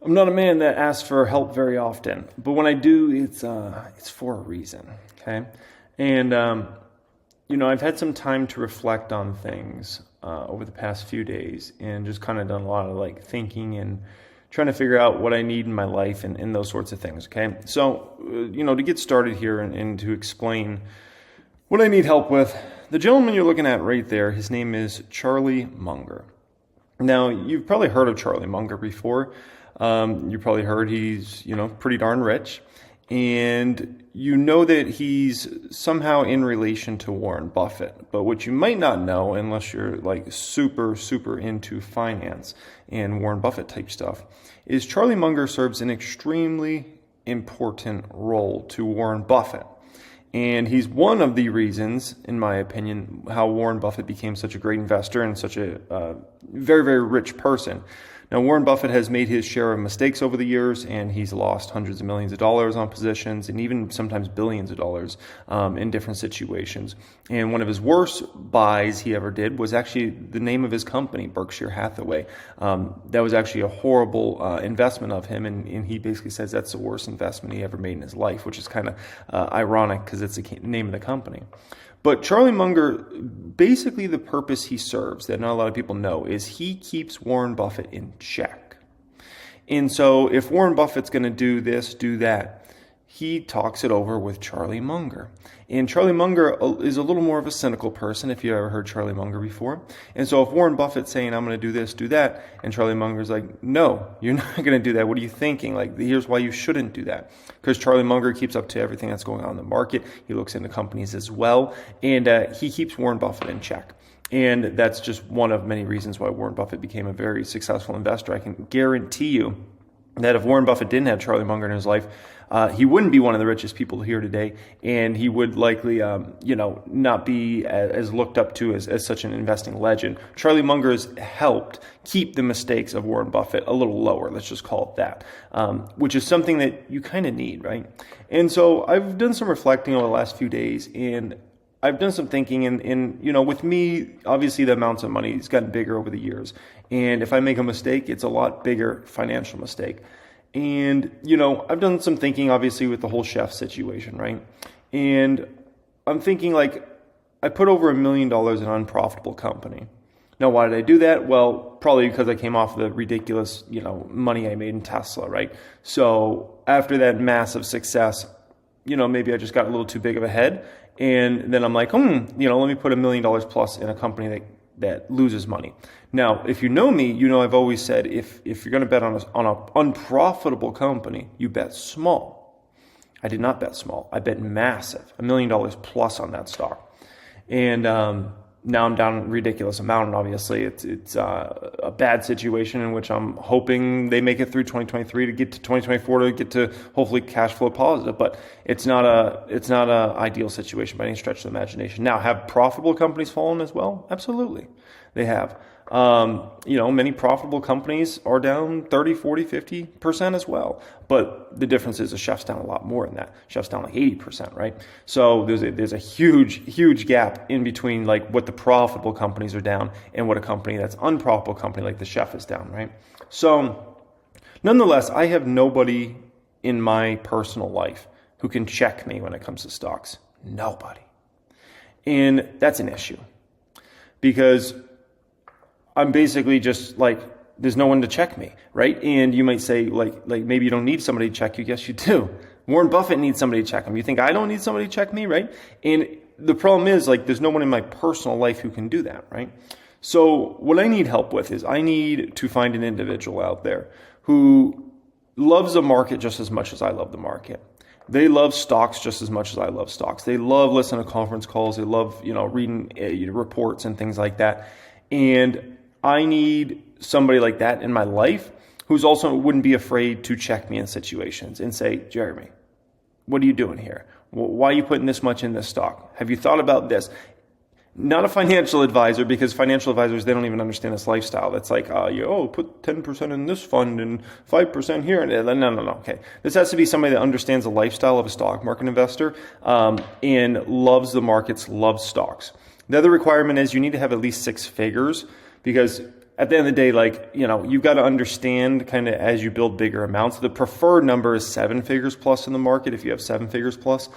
I'm not a man that asks for help very often, but when I do, it's for a reason. Okay, and I've had some time to reflect on things over the past few days, and just kind of done a lot of like thinking and trying to figure out what I need in my life and those sorts of things. Okay, so to get started here and to explain what I need help with, the gentleman you're looking at right there, his name is Charlie Munger. Now, you've probably heard of Charlie Munger before. You probably heard he's, pretty darn rich. And you know that he's somehow in relation to Warren Buffett. But what you might not know, unless you're like super, super into finance and Warren Buffett type stuff, is Charlie Munger serves an extremely important role to Warren Buffett. And he's one of the reasons, in my opinion, how Warren Buffett became such a great investor and such a very, very rich person. Now, Warren Buffett has made his share of mistakes over the years, and he's lost hundreds of millions of dollars on positions and even sometimes billions of dollars in different situations. And one of his worst buys he ever did was actually the name of his company, Berkshire Hathaway. That was actually a horrible investment of him, and he basically says that's the worst investment he ever made in his life, which is kind of ironic because it's the name of the company. But Charlie Munger, basically the purpose he serves that not a lot of people know is he keeps Warren Buffett in check. And so if Warren Buffett's going to do this, do that, he talks it over with Charlie Munger. And Charlie Munger is a little more of a cynical person, if you ever heard Charlie Munger before. And so if Warren Buffett's saying, I'm going to do this, do that, and Charlie Munger's like, no, you're not going to do that. What are you thinking? Like, here's why you shouldn't do that. Because Charlie Munger keeps up to everything that's going on in the market. He looks into companies as well. And he keeps Warren Buffett in check. And that's just one of many reasons why Warren Buffett became a very successful investor. I can guarantee you that if Warren Buffett didn't have Charlie Munger in his life, he wouldn't be one of the richest people here today, and he would likely, not be as looked up to as such an investing legend. Charlie Munger has helped keep the mistakes of Warren Buffett a little lower, let's just call it that, which is something that you kind of need, right? And so I've done some reflecting over the last few days, and I've done some thinking, and with me, obviously the amounts of money has gotten bigger over the years. And if I make a mistake, it's a lot bigger financial mistake. And, I've done some thinking, obviously, with the whole chef situation, right? And I'm thinking, like, I put over $1 million in an unprofitable company. Now, why did I do that? Well, probably because I came off the ridiculous, money I made in Tesla, right? So after that massive success, maybe I just got a little too big of a head. And then I'm like, let me put $1 million plus in a company that loses money. Now, if you know me, I've always said if you're going to bet on an unprofitable company, you bet small. I did not bet small. I bet massive, $1 million plus on that stock. And now I'm down a ridiculous amount, and obviously it's a bad situation in which I'm hoping they make it through 2023 to get to 2024 to get to hopefully cash flow positive. But it's not a ideal situation by any stretch of the imagination. Now, have profitable companies fallen as well? Absolutely, they have. Many profitable companies are down 30, 40, 50% as well. But the difference is the chef's down a lot more than that. Chef's down like 80%, right? So there's a huge, huge gap in between like what the profitable companies are down and what a company that's unprofitable company like the chef is down, right? So nonetheless, I have nobody in my personal life who can check me when it comes to stocks. Nobody. And that's an issue because I'm basically just like, there's no one to check me, right? And you might say like maybe you don't need somebody to check you. Yes, you do. Warren Buffett needs somebody to check him. You think I don't need somebody to check me, right? And the problem is like there's no one in my personal life who can do that, right? So what I need help with is I need to find an individual out there who loves the market just as much as I love the market. They love stocks just as much as I love stocks. They love listening to conference calls. They love, reading reports and things like that. And I need somebody like that in my life who's also wouldn't be afraid to check me in situations and say, Jeremy, what are you doing here? Why are you putting this much in this stock? Have you thought about this? Not a financial advisor, because financial advisors, they don't even understand this lifestyle. That's like, put 10% in this fund and 5% here. No. Okay. This has to be somebody that understands the lifestyle of a stock market investor and loves the markets, loves stocks. The other requirement is you need to have at least six figures, because at the end of the day, like, you've got to understand kind of as you build bigger amounts. The preferred number is 7 figures plus in the market if you have 7 figures plus.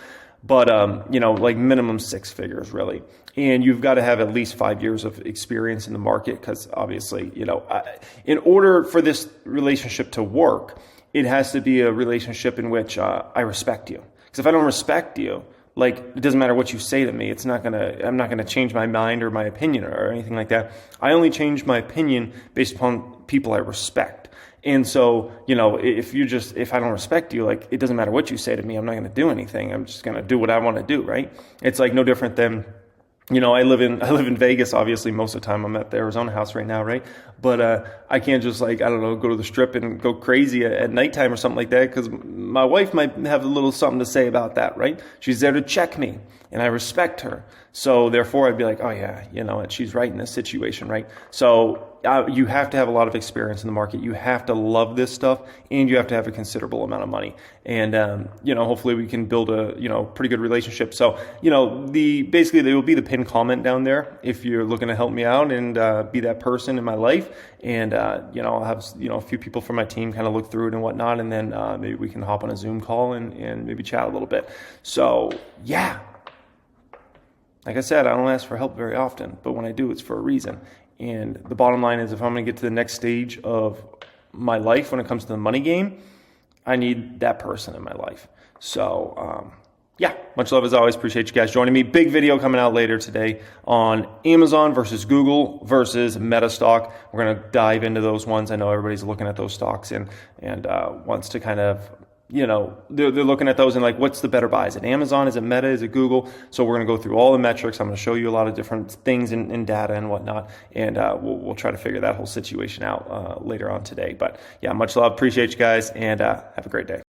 But, like minimum 6 figures really. And you've got to have at least 5 years of experience in the market because obviously, in order for this relationship to work, it has to be a relationship in which I respect you. Because if I don't respect you, like, it doesn't matter what you say to me. I'm not gonna change my mind or my opinion or anything like that. I only change my opinion based upon people I respect. And so, if I don't respect you, like, it doesn't matter what you say to me. I'm not gonna do anything. I'm just gonna do what I want to do, right? It's like no different than, I live in Vegas, obviously, most of the time. I'm at the Arizona house right now, right? But I can't just, like, I don't know, go to the strip and go crazy at nighttime or something like that because my wife might have a little something to say about that, right? She's there to check me, and I respect her. So therefore, I'd be like, oh yeah, she's right in this situation, right? So you have to have a lot of experience in the market. You have to love this stuff, and you have to have a considerable amount of money. And hopefully we can build a pretty good relationship. So basically there will be the pinned comment down there if you're looking to help me out and be that person in my life. And I'll have a few people from my team kind of look through it and whatnot, and then maybe we can hop on a Zoom call and maybe chat a little bit. So yeah. Like I said, I don't ask for help very often, but when I do, it's for a reason. And the bottom line is if I'm going to get to the next stage of my life when it comes to the money game, I need that person in my life. So, much love as always. Appreciate you guys joining me. Big video coming out later today on Amazon versus Google versus Meta stock. We're going to dive into those ones. I know everybody's looking at those stocks and wants to kind of they're looking at those and like, what's the better buy? Is it Amazon? Is it Meta? Is it Google? So we're going to go through all the metrics. I'm going to show you a lot of different things in data and whatnot. And we'll try to figure that whole situation out later on today. But yeah, much love. Appreciate you guys and have a great day.